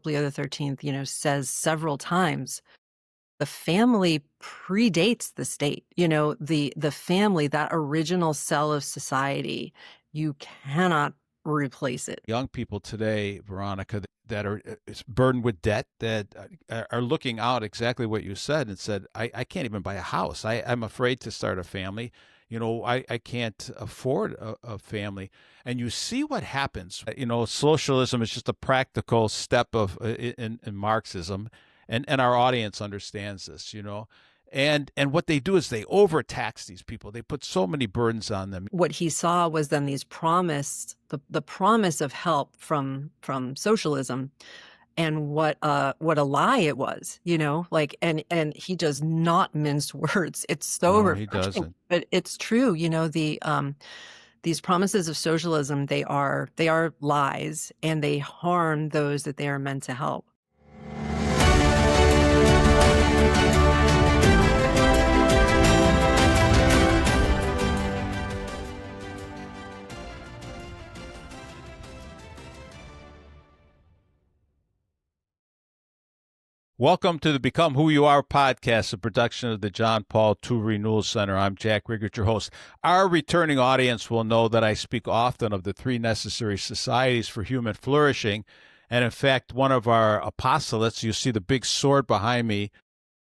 Leo XIII, says several times, the family predates the state. The family, that original cell of society, you cannot replace it. Young people today, Veronica, that are burdened with debt, that are looking out exactly what you said and said, I can't even buy a house. I'm afraid to start a family. I can't afford a family. And you see what happens. Socialism is just a practical step of in Marxism, and our audience understands this. And what they do is they overtax these people. They put so many burdens on them. What he saw was then the promise of help from socialism, and what a lie it was, and he does not mince words. It's so No, he refreshing, doesn't. but it's true. These promises of socialism, they are lies, and they harm those that they are meant to help. Welcome to the Become Who You Are podcast, a production of the John Paul II Renewal Center. I'm Jack Riggert, your host. Our returning audience will know that I speak often of the three necessary societies for human flourishing. And in fact, one of our apostolates, you see the big sword behind me,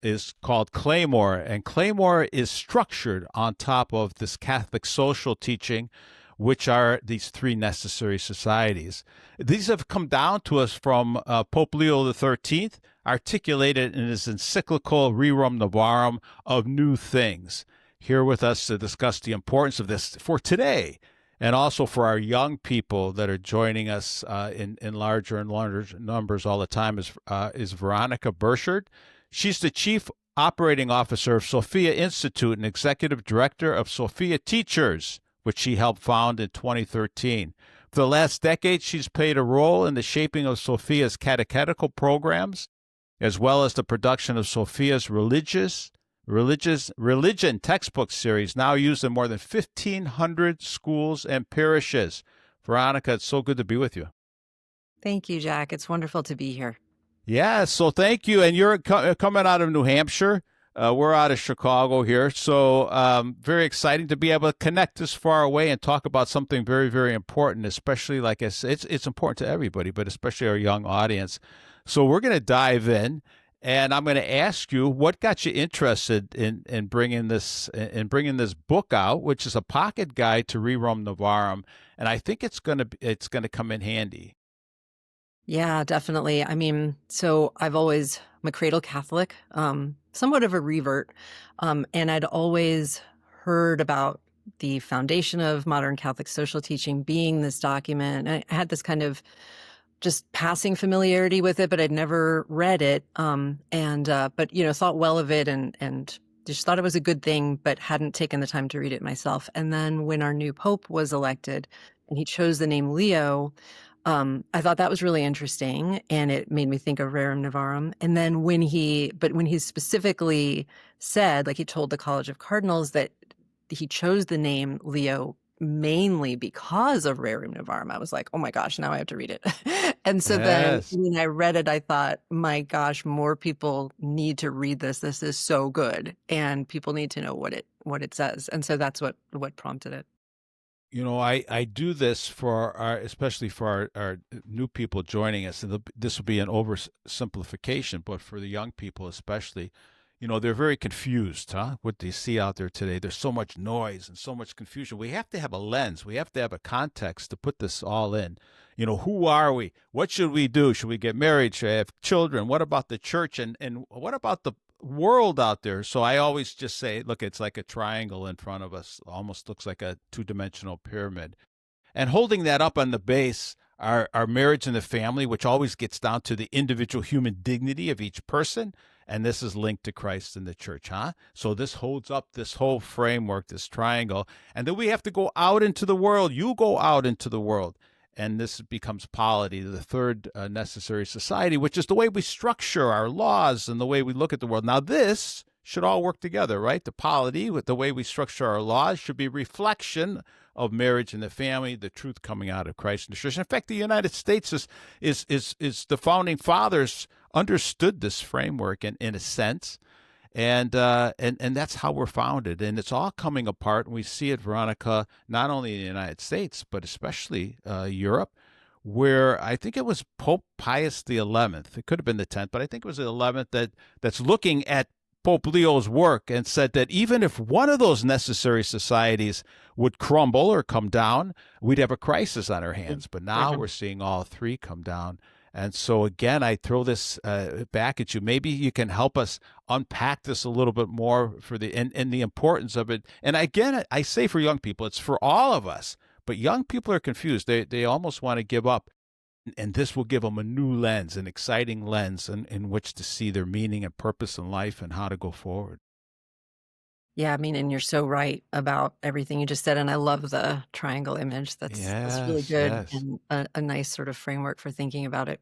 is called Claymore. And Claymore is structured on top of this Catholic social teaching, which are these three necessary societies. These have come down to us from Pope Leo XIII, articulated in his encyclical Rerum Novarum of New Things. Here with us to discuss the importance of this for today, and also for our young people that are joining us in larger and larger numbers all the time, is Veronica Burchard. She's the Chief Operating Officer of Sophia Institute and Executive Director of Sophia Teachers, which she helped found in 2013. For the last decade, she's played a role in the shaping of Sophia's catechetical programs, as well as the production of Sophia's religion textbook series, now used in more than 1,500 schools and parishes. Veronica, it's so good to be with you. Thank you, Jack. It's wonderful to be here. Yeah, so thank you. And you're coming out of New Hampshire. We're out of Chicago here, so very exciting to be able to connect this far away and talk about something very, very important, especially, like I said, it's important to everybody, but especially our young audience. So we're going to dive in, and I'm going to ask you what got you interested in bringing this book out, which is a pocket guide to Rerum Novarum, and I think it's going to come in handy. Yeah, definitely. I mean, so I'm a cradle Catholic, somewhat of a revert, and I'd always heard about the foundation of modern Catholic social teaching being this document. I had this kind of just passing familiarity with it, but I'd never read it, but thought well of it, and just thought it was a good thing, but hadn't taken the time to read it myself. And then when our new Pope was elected, and he chose the name Leo, I thought that was really interesting, and it made me think of Rerum Novarum. And then when he specifically said, like he told the College of Cardinals, that he chose the name Leo mainly because of Rerum Novarum, I was like, oh my gosh, now I have to read it. And so Yes. then when I read it, I thought, my gosh, more people need to read this. This is so good, and people need to know what it says. And so that's what prompted it. I do this especially for our new people joining us. And this will be an oversimplification, but for the young people especially, they're very confused, what they see out there today. There's so much noise and so much confusion. We have to have a lens. We have to have a context to put this all in. Who are we? What should we do? Should we get married? Should I have children? What about the church? And what about the world out there? So I always just say, look, it's like a triangle in front of us. Almost looks like a two-dimensional pyramid. And holding that up on the base, our marriage and the family, which always gets down to the individual human dignity of each person. And this is linked to Christ and the church, So this holds up this whole framework, this triangle. And then we have to go out into the world. You go out into the world. And this becomes polity, the third necessary society, which is the way we structure our laws and the way we look at the world. Now, this should all work together, right? The polity, with the way we structure our laws, should be reflection of marriage and the family, the truth coming out of Christ and the church. In fact, the United States is the founding fathers understood this framework in a sense. And that's how we're founded, and it's all coming apart. And we see it, Veronica, not only in the United States but especially Europe, where I think it was Pope Pius XI. It could have been the 10th, but I think it was the 11th that's looking at Pope Leo's work and said that even if one of those necessary societies would crumble or come down, we'd have a crisis on our hands. But now we're seeing all three come down. And so, again, I throw this back at you. Maybe you can help us unpack this a little bit more for and the importance of it. And again, I say for young people, it's for all of us. But young people are confused. They almost want to give up. And this will give them a new lens, an exciting lens in which to see their meaning and purpose in life and how to go forward. Yeah, I mean, and you're so right about everything you just said, and I love the triangle image. That's really Yes, good yes. and a nice sort of framework for thinking about it.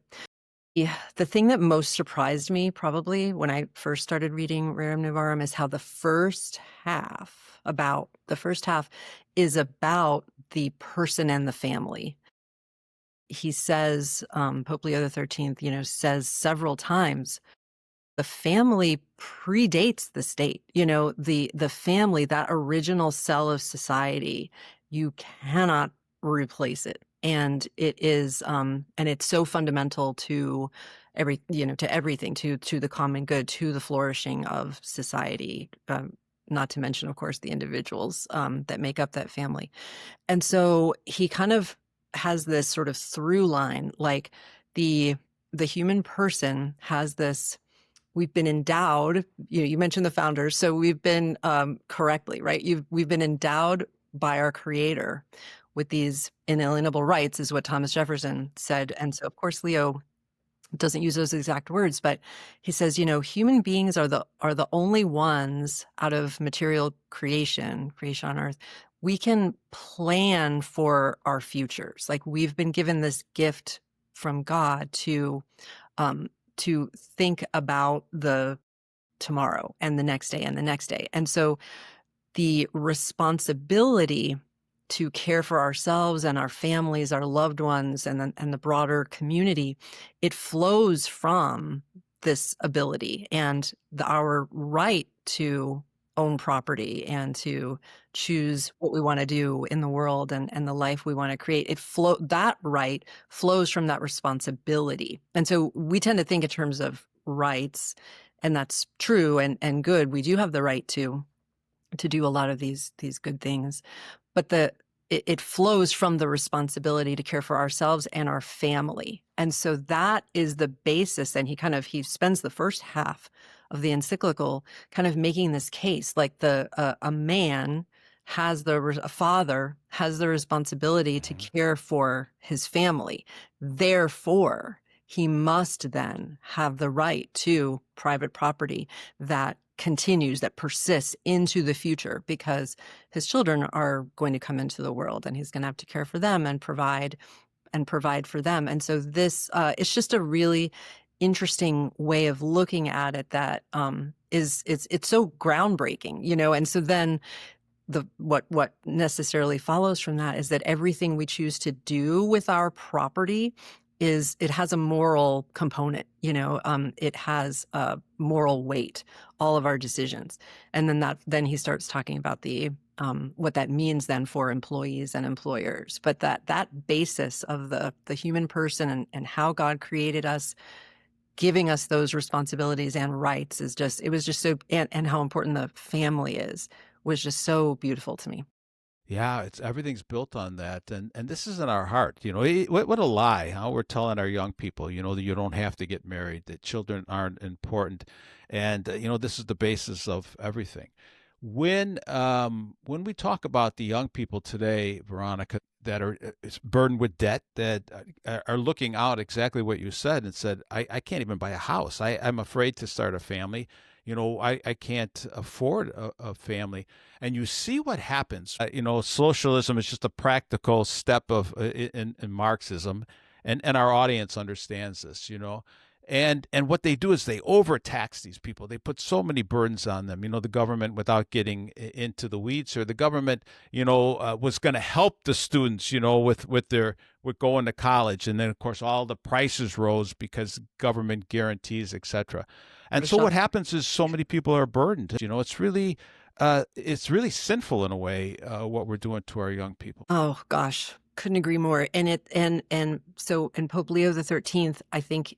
Yeah, the thing that most surprised me probably when I first started reading Rerum Novarum is how the first half is about the person and the family. He says, Pope Leo XIII, says several times, the family predates the state. The family, that original cell of society, you cannot replace it. And it is, and it's so fundamental to everything, to the common good, to the flourishing of society. Not to mention, of course, the individuals that make up that family. And so he kind of has this sort of through line, like the human person has this. We've been endowed, you mentioned the founders, so we've been correctly, right? We've been endowed by our creator with these inalienable rights, is what Thomas Jefferson said. And so, of course, Leo doesn't use those exact words, but he says, human beings are the only ones out of material creation on earth. We can plan for our futures. Like, we've been given this gift from God to think about the tomorrow and the next day and the next day. And so the responsibility to care for ourselves and our families, our loved ones, and the broader community, it flows from this ability and our right to own property and to choose what we want to do in the world and the life we want to create. That right flows from that responsibility. And so we tend to think in terms of rights, and that's true and good. We do have the right to do a lot of these good things, but it flows from the responsibility to care for ourselves and our family. And so that is the basis. And he spends the first half of the encyclical kind of making this case, like a father has the responsibility to care for his family. Therefore, he must then have the right to private property that continues, that persists into the future, because his children are going to come into the world and he's going to have to care for them and provide for them. And so this it's just a really interesting way of looking at it that it's so groundbreaking, and so then what necessarily follows from that is that everything we choose to do with our property it has a moral component, it has a moral weight, all of our decisions. And then he starts talking about what that means then for employees and employers. But that basis of the human person and how God created us, giving us those responsibilities and rights it was just so, and how important the family was just so beautiful to me. Yeah, everything's built on that, and this is in our heart. What a lie! How we're telling our young people, that you don't have to get married, that children aren't important, and this is the basis of everything. When we talk about the young people today, Veronica, that are burdened with debt, that are looking out exactly what you said and said, I can't even buy a house. I'm afraid to start a family. I can't afford a family. And you see what happens. Socialism is just a practical step in Marxism, and our audience understands this, And what they do is they overtax these people. They put so many burdens on them. The government, without getting into the weeds here, the government, was going to help the students, with going to college, and then of course all the prices rose because government guarantees, etc. What And a so what shock. happens is so many people are burdened. It's really sinful in a way, what we're doing to our young people. Oh gosh, couldn't agree more. And so in Pope Leo XIII, I think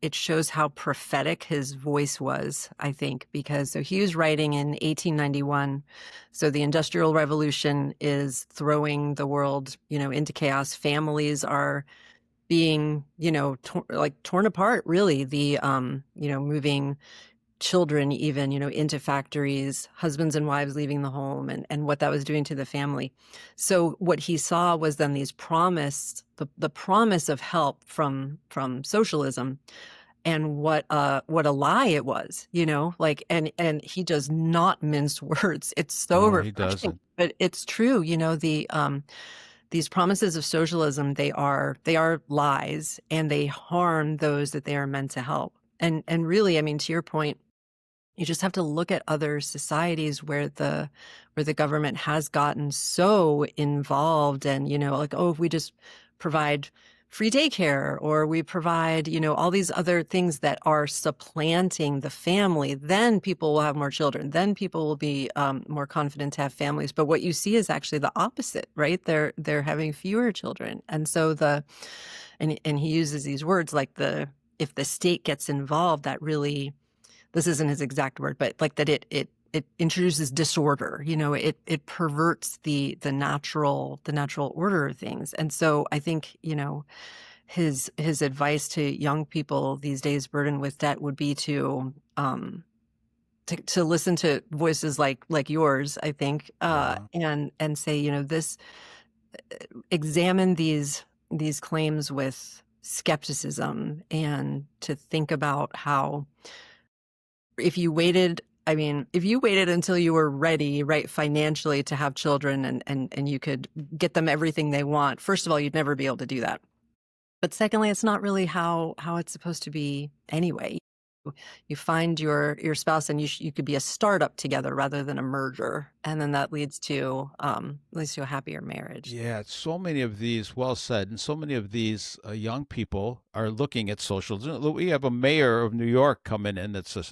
it shows how prophetic his voice was, I think, because so he was writing in 1891. So the Industrial Revolution is throwing the world, into chaos. Families are being, torn apart, really. The moving children even, into factories, husbands and wives leaving the home, and what that was doing to the family. So what he saw was then these the promise of help from socialism, and what a lie it was, and he does not mince words. It's so No, he refreshing, doesn't. but it's true. These promises of socialism, they are lies, and they harm those that they are meant to help. And really, I mean, to your point, you just have to look at other societies where the government has gotten so involved, and like, oh, if we just provide free daycare, or we provide all these other things that are supplanting the family, then people will have more children, then people will be more confident to have families. But what you see is actually the opposite, right? They're having fewer children. And so and he uses these words like if the state gets involved, that really, this isn't his exact word, but like that it introduces disorder. It perverts the natural order of things. And so I think, his advice to young people these days burdened with debt would be to listen to voices like yours, I think, Yeah. and say, this, examine these claims with skepticism, and to think about how, if you waited until you were ready, right, financially, to have children, and you could get them everything they want, first of all, you'd never be able to do that. But secondly, it's not really how it's supposed to be anyway. You find your spouse, and you could be a startup together rather than a merger, and then that leads to a happier marriage. Yeah, so many of these, well said, and so many of these young people are looking at socialism. We have a mayor of New York coming in that's a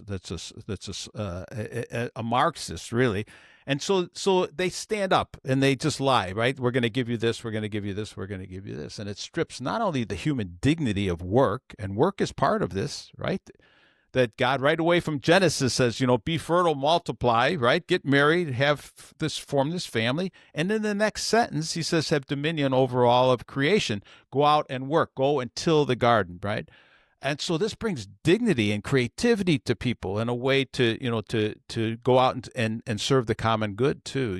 Marxist, really, and so they stand up and they just lie, right? We're going to give you this, we're going to give you this, we're going to give you this, and it strips not only the human dignity of work, and work is part of this, right? That God right away from Genesis says, be fertile, multiply, right? Get married, form this family. And in the next sentence, he says, have dominion over all of creation. Go out and work, go and till the garden, right? And so this brings dignity and creativity to people in a way to go out and serve the common good too,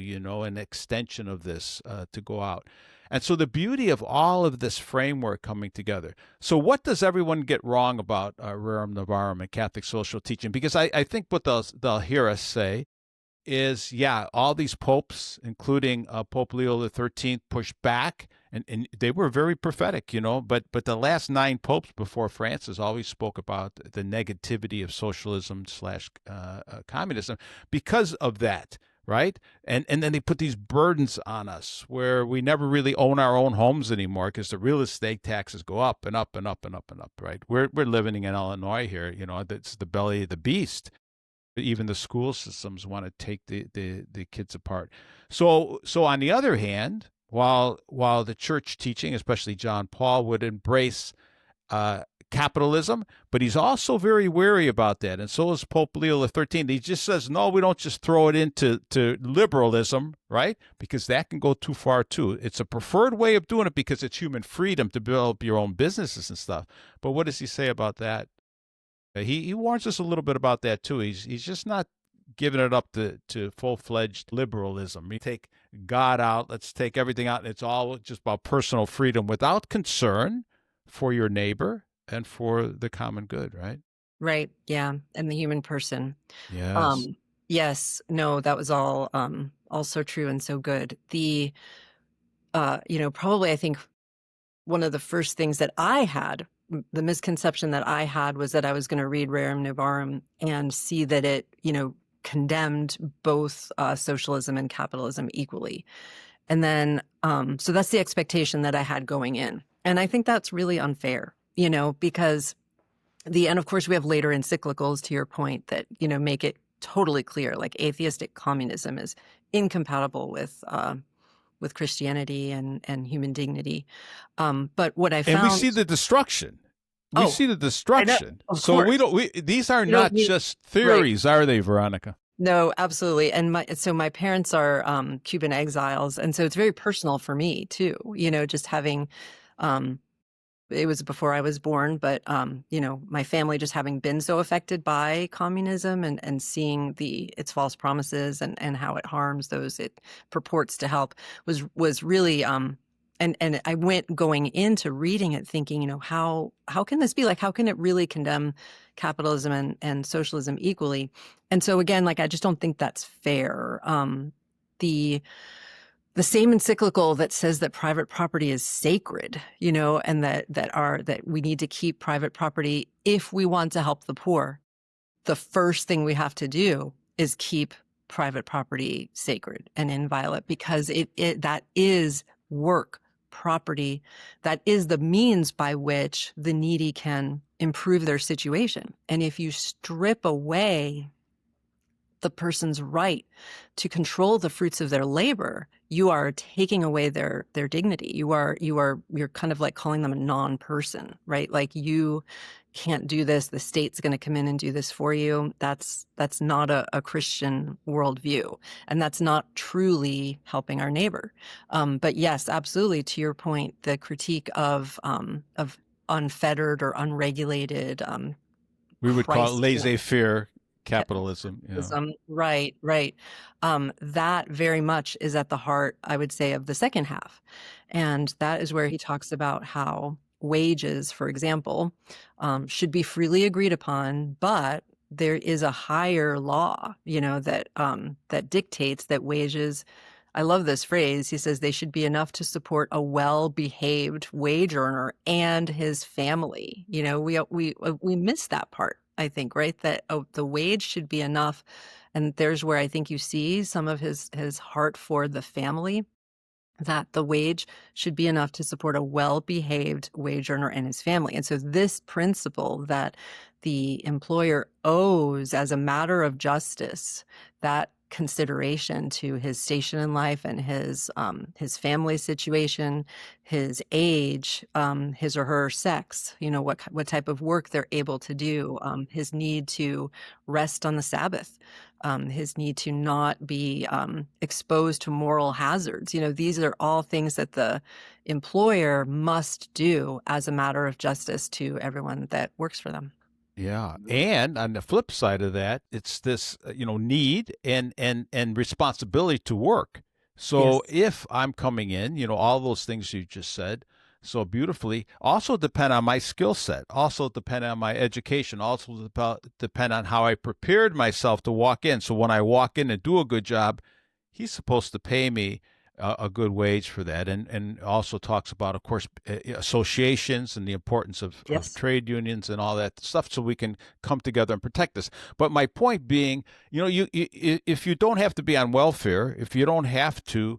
an extension of this to go out. And so the beauty of all of this framework coming together. So what does everyone get wrong about Rerum Novarum and Catholic social teaching? Because I think what they'll hear us say is, yeah, all these popes, including Pope Leo XIII, pushed back, and they were very prophetic, but the last 9 popes before Francis always spoke about the negativity of socialism / communism because of that. Right. And then they put these burdens on us where we never really own our own homes anymore because the real estate taxes go up and up and up and up and up. Right. We're living in Illinois here. That's the belly of the beast. Even the school systems want to take the kids apart. So on the other hand, while the church teaching, especially John Paul, would embrace capitalism, but he's also very wary about that, and so is Pope Leo XIII. He just says, no, we don't just throw it into liberalism, right? Because that can go too far too. It's a preferred way of doing it because it's human freedom to develop your own businesses and stuff. But what does he say about that? He warns us a little bit about that too. He's just not giving it up to full-fledged liberalism. We take God out, let's take everything out, and it's all just about personal freedom without concern for your neighbor and for the common good, right? Right. Yeah. And the human person. Yes. Yes. No, that was all so true and so good. Probably, I think one of the first things that I had the misconception that I had was that I was going to read Rerum Novarum and see that it, condemned both socialism and capitalism equally. And then, so that's the expectation that I had going in. And I think that's really unfair, because and of course we have later encyclicals, to your point, that, make it totally clear, like atheistic communism is incompatible with Christianity and human dignity. But what I And we found, see the destruction. We oh, see the I know, destruction. of So course, these are you don't not need, just right. theories, are they, Veronica? No, absolutely. And my parents are Cuban exiles, and so it's very personal for me too. Just having, um, it was before I was born, but my family just having been so affected by communism and seeing its false promises and how it harms those it purports to help was really and I went going into reading it thinking, how can this be? Like, how can it really condemn capitalism and socialism equally? And so again, like, I just don't think that's fair. The same encyclical that says that private property is sacred, and that we need to keep private property if we want to help the poor. The first thing we have to do is keep private property sacred and inviolate, because that is work, property, that is the means by which the needy can improve their situation. And if you strip away the person's right to control the fruits of their labor, you are taking away their dignity. You're kind of like calling them a non-person, right? Like, you can't do this. The state's going to come in and do this for you. That's not a Christian worldview, and that's not truly helping our neighbor. But yes, absolutely, to your point, the critique of unfettered or unregulated We would call it price. laissez-faire capitalism. Right, right. That very much is at the heart, I would say, of the second half. And that is where he talks about how wages, for example, should be freely agreed upon, but there is a higher law, that dictates that wages. I love this phrase. He says they should be enough to support a well-behaved wage earner and his family. We miss that part, I think, right? That the wage should be enough, and there's where I think you see some of his heart for the family, that the wage should be enough to support a well-behaved wage earner and his family. And so this principle that the employer owes, as a matter of justice, that consideration to his station in life and his family situation, his age, his or her sex, what type of work they're able to do, his need to rest on the Sabbath, his need to not be exposed to moral hazards. These are all things that the employer must do as a matter of justice to everyone that works for them. Yeah, and on the flip side of that, it's this need and responsibility to work. Yes. So if I'm coming in, all those things you just said so beautifully, also depend on my skill set, also depend on my education, also depend on how I prepared myself to walk in. So when I walk in and do a good job, he's supposed to pay me a good wage for that, and also talks about, of course, associations and the importance of Yes. trade unions and all that stuff, so we can come together and protect this. But my point being, you if you don't have to be on welfare, if you don't have to,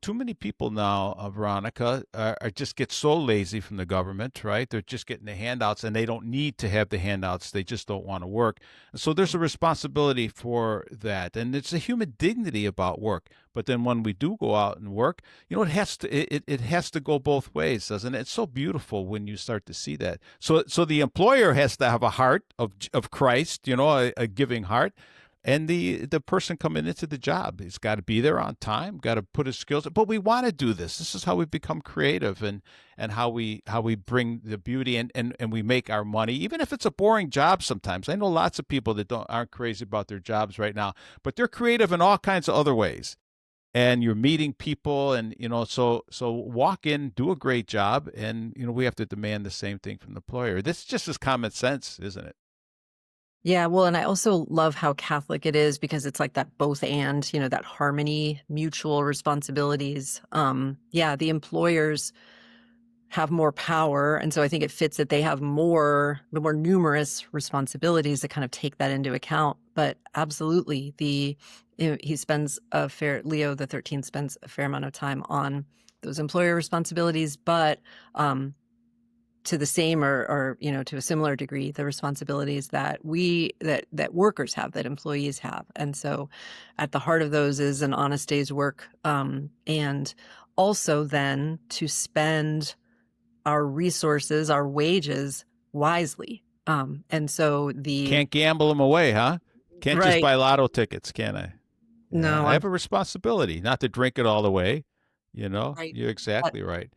too many people now, Veronica, are just get so lazy from the government, right? They're just getting the handouts, and they don't need to have the handouts. They just don't want to work. So there's a responsibility for that, and it's a human dignity about work. But then when we do go out and work, it has to go both ways, doesn't it? It's so beautiful when you start to see that. So the employer has to have a heart of Christ, a giving heart. And the person coming into the job, he's got to be there on time, got to put his skills. But we want to do this. This is how we become creative, and how we bring the beauty, and we make our money, even if it's a boring job sometimes. I know lots of people that aren't crazy about their jobs right now, but they're creative in all kinds of other ways. And you're meeting people, and so walk in, do a great job, and we have to demand the same thing from the employer. This just is common sense, isn't it? Yeah, well, and I also love how Catholic it is, because it's like that both and, that harmony, mutual responsibilities. Yeah, the employers, have more power. And so I think it fits that they have the more numerous responsibilities that kind of take that into account. But absolutely, Leo the 13th spends a fair amount of time on those employer responsibilities, but to the same or to a similar degree, the responsibilities that that workers have, that employees have. And so at the heart of those is an honest day's work, and also then to spend our resources, our wages wisely. And so Can't gamble them away, huh? Can't just right. buy lotto tickets, can I? Yeah, No, I have a responsibility not to drink it all the way. right. You're But exactly right.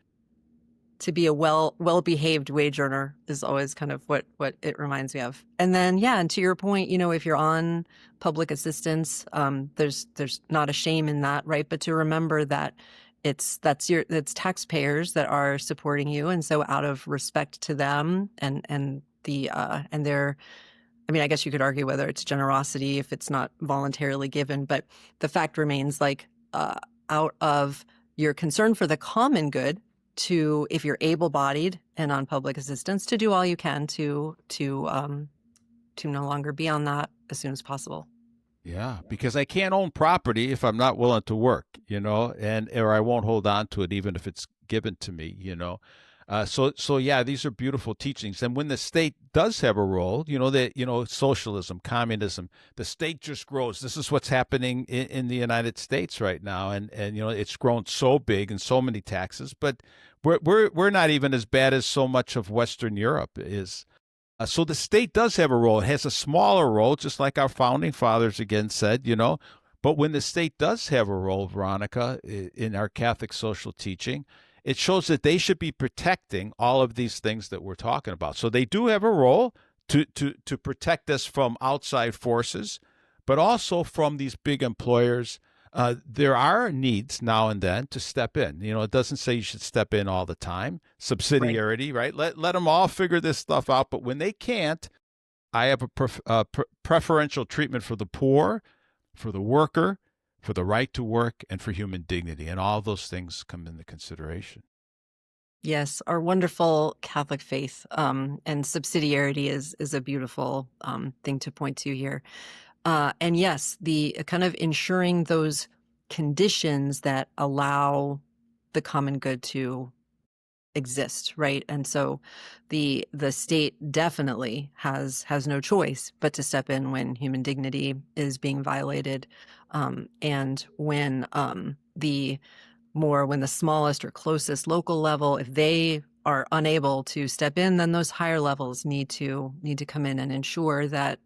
to be a well-behaved wage earner is always kind of what it reminds me of. And then, yeah, and to your point, if you're on public assistance, there's not a shame in that, right? But to remember that it's taxpayers that are supporting you, and so out of respect to them and their, I mean, I guess you could argue whether it's generosity if it's not voluntarily given, but the fact remains, like, out of your concern for the common good, to, if you're able-bodied and on public assistance, to do all you can to no longer be on that as soon as possible. Yeah, because I can't own property if I'm not willing to work, and or I won't hold on to it even if it's given to me. So yeah, these are beautiful teachings. And when the state does have a role, socialism, communism, the state just grows. This is what's happening in the United States right now, and it's grown so big and so many taxes, but we're not even as bad as so much of Western Europe is. So the state does have a role. It has a smaller role, just like our founding fathers again said, But when the state does have a role, Veronica, in our Catholic social teaching, it shows that they should be protecting all of these things that we're talking about. So they do have a role to protect us from outside forces, but also from these big employers. There are needs now and then to step in. It doesn't say you should step in all the time. Right. Subsidiarity, right? Let them all figure this stuff out. But when they can't, I have a preferential treatment for the poor, for the worker, for the right to work, and for human dignity. And all those things come into consideration. Yes, our wonderful Catholic faith, and subsidiarity is a beautiful thing to point to here. And yes, the kind of ensuring those conditions that allow the common good to exist, right? And so the state definitely has no choice but to step in when human dignity is being violated, and when when the smallest or closest local level, if they are unable to step in, then those higher levels need to come in and ensure that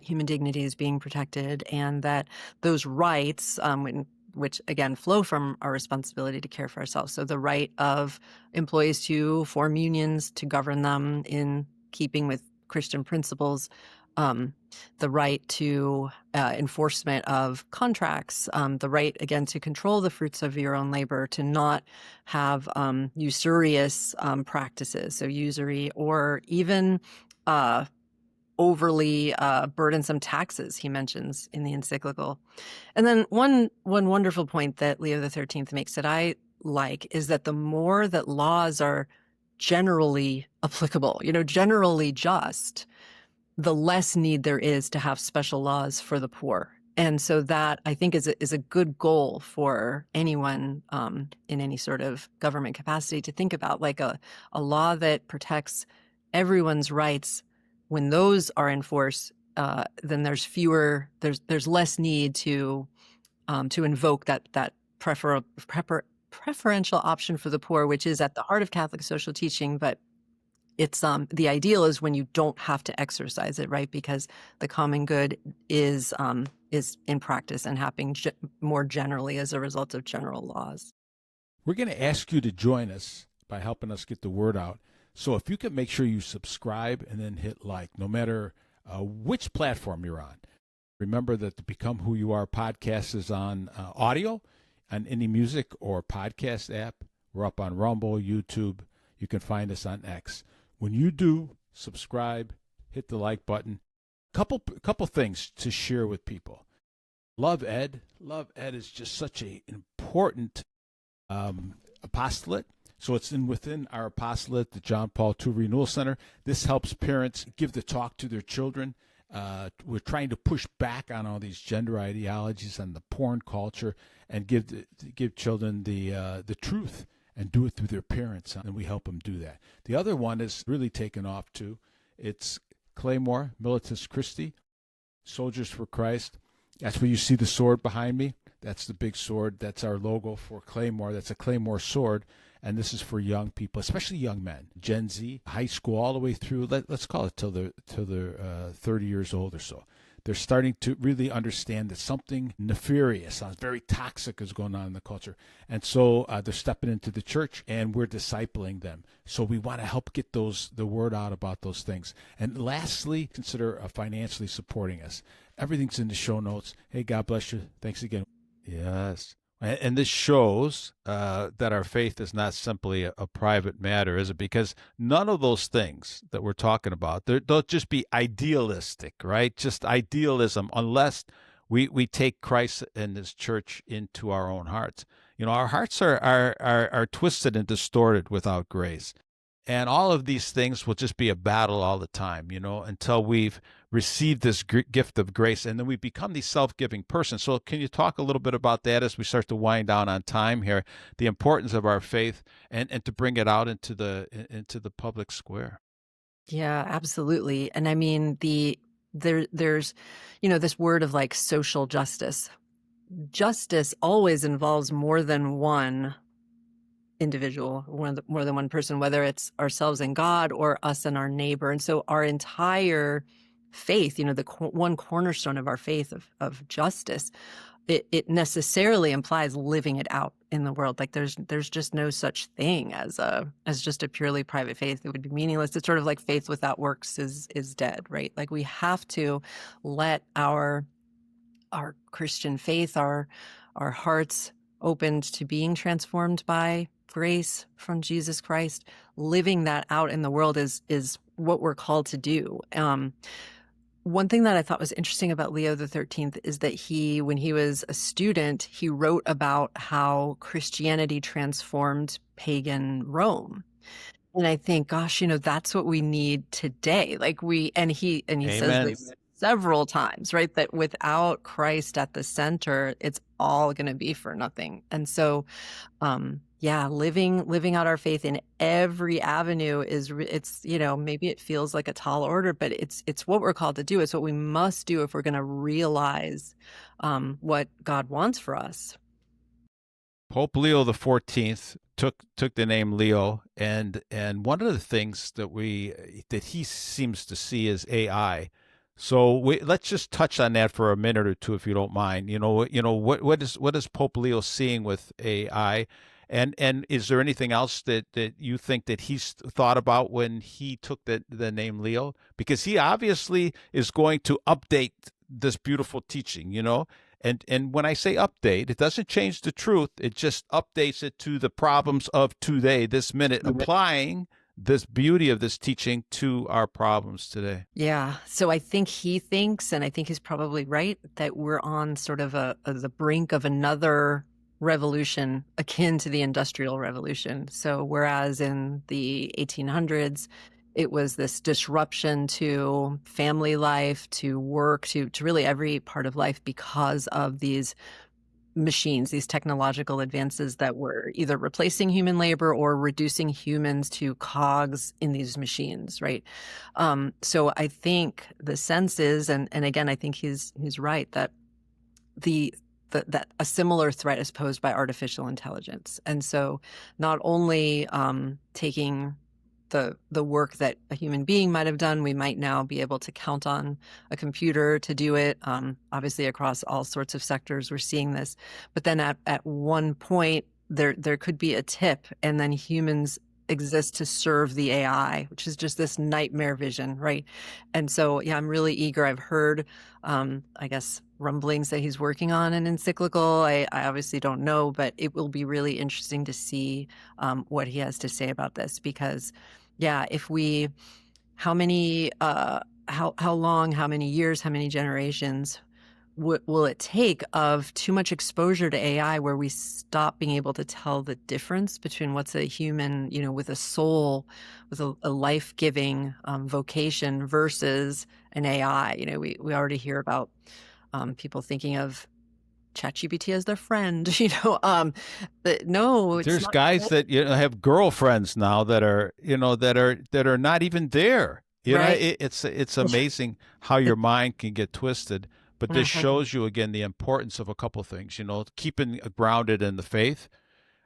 human dignity is being protected, and that those rights, which again flow from our responsibility to care for ourselves. So the right of employees to form unions, to govern them in keeping with Christian principles, the right to enforcement of contracts, the right, again, to control the fruits of your own labor, to not have usurious practices, so usury, or even overly burdensome taxes, he mentions in the encyclical. And then one wonderful point that Leo XIII makes that I like is that the more that laws are generally applicable, generally just, the less need there is to have special laws for the poor. And so that, I think, is a good goal for anyone in any sort of government capacity to think about, like a law that protects everyone's rights. When those are enforced, then there's less need to invoke that preferential option for the poor, which is at the heart of Catholic social teaching. But it's the ideal is when you don't have to exercise it, right? Because the common good is in practice and happening more generally as a result of general laws. We're going to ask you to join us by helping us get the word out. So if you can make sure you subscribe and then hit like, no matter which platform you're on. Remember that the Become Who You Are podcast is on audio, on any music or podcast app. We're up on Rumble, YouTube. You can find us on X. When you do subscribe, hit the like button. Couple things to share with people. Love Ed. Love Ed is just such an important apostolate So it's within our apostolate, the John Paul II Renewal Center. This helps parents give the talk to their children. We're trying to push back on all these gender ideologies and the porn culture, and give children the truth, and do it through their parents, and we help them do that. The other one is really taken off too. It's Claymore, Militus Christi, Soldiers for Christ. That's where you see the sword behind me. That's the big sword. That's our logo for Claymore. That's a Claymore sword. And this is for young people, especially young men, Gen Z, high school, all the way through. Let's call it till they're 30 years old or so. They're starting to really understand that something nefarious, sounds very toxic, is going on in the culture. And so they're stepping into the church, and we're discipling them. So we want to help get the word out about those things. And lastly, consider financially supporting us. Everything's in the show notes. Hey, God bless you. Thanks again. Yes. And this shows that our faith is not simply a private matter, is it? Because none of those things that we're talking about, they'll just be idealistic, right? Just idealism, unless we take Christ and his church into our own hearts. Our hearts are twisted and distorted without grace. And all of these things will just be a battle all the time, until we've received this gift of grace, and then we become these self-giving persons. So can you talk a little bit about that as we start to wind down on time here, the importance of our faith, and to bring it out into the public square? Yeah, absolutely. And I mean, there's this word of like social justice. Justice always involves more than one individual, more than one person, whether it's ourselves and God or us and our neighbor. And so our entire faith, the one cornerstone of our faith of justice, it necessarily implies living it out in the world. Like there's just no such thing as just a purely private faith. It would be meaningless. It's sort of like faith without works is dead, right? Like we have to let our Christian faith, our hearts opened to being transformed by grace from Jesus Christ, living that out in the world is what we're called to do. One thing that I thought was interesting about Leo XIII is that when he was a student, he wrote about how Christianity transformed pagan Rome. And I think, gosh, that's what we need today. Like he says this several times, right? That without Christ at the center, it's all going to be for nothing. And so, living out our faith in every avenue it's maybe it feels like a tall order, but it's what we're called to do. It's what we must do if we're going to realize what God wants for us. Pope Leo XIV took the name Leo, and one of the things that he seems to see is AI. So let's just touch on that for a minute or two, if you don't mind. What is Pope Leo seeing with AI, and is there anything else that you think that he's thought about when he took the name Leo? Because he obviously is going to update this beautiful teaching, And when I say update, it doesn't change the truth. It just updates it to the problems of today, this minute, applying this beauty of this teaching to our problems today. Yeah. So I think he thinks, and I think he's probably right, that we're on sort of the brink of another revolution akin to the Industrial Revolution. So whereas in the 1800s, it was this disruption to family life, to work, to really every part of life because of these machines, these technological advances that were either replacing human labor or reducing humans to cogs in these machines, right? So I think the sense is, and again, I think he's right, that that a similar threat is posed by artificial intelligence. And so not only taking the work that a human being might have done, we might now be able to count on a computer to do it. Obviously, across all sorts of sectors, we're seeing this. But then at one point, there could be a tip, and then humans exist to serve the AI, which is just this nightmare vision, right? And so, yeah, I'm really eager. I've heard, I guess, rumblings that he's working on an encyclical. I obviously don't know, but it will be really interesting to see what he has to say about this, because, yeah, how long, how many years, how many generations will it take of too much exposure to AI where we stop being able to tell the difference between what's a human, with a soul, with a life-giving vocation versus an AI? We already hear about people thinking of ChatGPT as their friend, but no, it's There's not. guys that have girlfriends now that are that are not even there. Right. It's amazing how your mind can get twisted. But this Mhm. shows you again the importance of a couple things. Keeping grounded in the faith,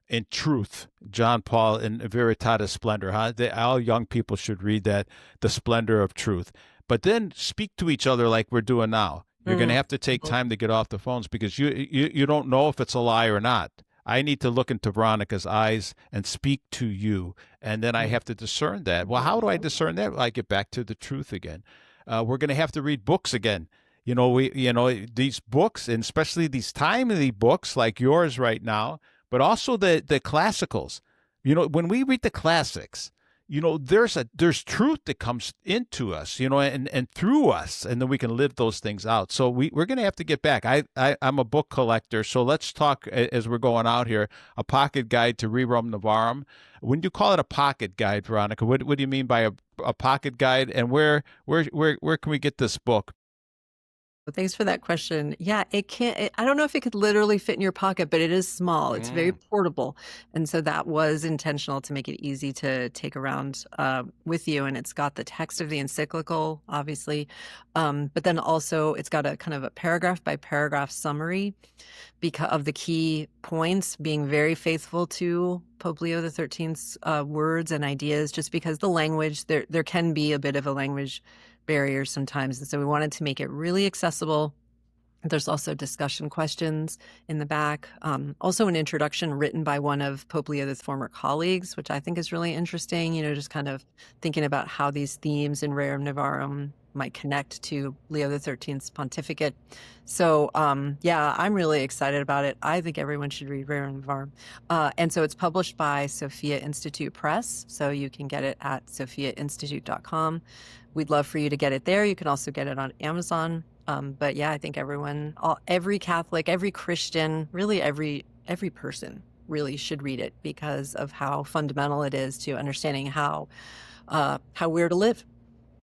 in truth. John Paul in Veritatis Splendor. Huh? All young people should read that, The Splendor of Truth. But then speak to each other like we're doing now. You're going to Mhm. have to take time to get off the phones because you don't know if it's a lie or not. I need to look into Veronica's eyes and speak to you, and then I have to discern that. Well, how do I discern that? Well, I get back to the truth again. We're going to have to read books again. These books, and especially these timely books like yours right now, but also the classicals. When we read the classics, there's truth that comes into us, and through us, and then we can live those things out. So we're going to have to get back. I'm a book collector, so let's talk as we're going out here. A pocket guide to Rerum Novarum. When you call it a pocket guide, Veronica, what do you mean by a pocket guide, and where can we get this book? Well, thanks for that question. Yeah, I don't know if it could literally fit in your pocket, but it is small. It's very portable. And so that was intentional to make it easy to take around with you. And it's got the text of the encyclical, obviously. But then also it's got a kind of a paragraph by paragraph summary because of the key points, being very faithful to Pope Leo XIII's words and ideas, just because the language, there can be a bit of a language barrier sometimes. And so we wanted to make it really accessible. There's also discussion questions in the back. Also an introduction written by one of Pope Leo's former colleagues, which I think is really interesting, just kind of thinking about how these themes in Rerum Novarum might connect to Leo XIII's pontificate. So yeah, I'm really excited about it. I think everyone should read Rerum Novarum. And so it's published by Sophia Institute Press. So you can get it at sophiainstitute.com. We'd love for you to get it there. You can also get it on Amazon. But yeah, I think every Catholic, every Christian, really every person really should read it because of how fundamental it is to understanding how we're to live.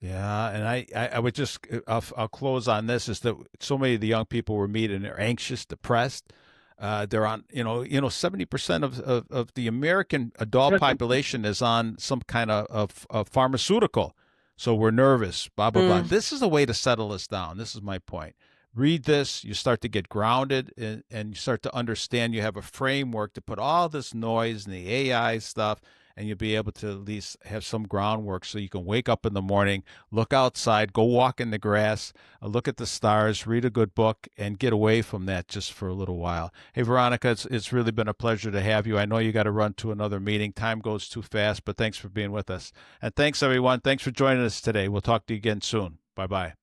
Yeah, and I would just I'll close on this is that so many of the young people we're meeting are anxious, depressed. They're on 70% of the American adult population is on some kind of pharmaceutical. So we're nervous, blah, blah, blah. This is a way to settle us down. This is my point. Read this, you start to get grounded and you start to understand you have a framework to put all this noise and the AI stuff, and you'll be able to at least have some groundwork so you can wake up in the morning, look outside, go walk in the grass, look at the stars, read a good book, and get away from that just for a little while. Hey, Veronica, it's really been a pleasure to have you. I know you got to run to another meeting. Time goes too fast, but thanks for being with us. And thanks, everyone. Thanks for joining us today. We'll talk to you again soon. Bye-bye.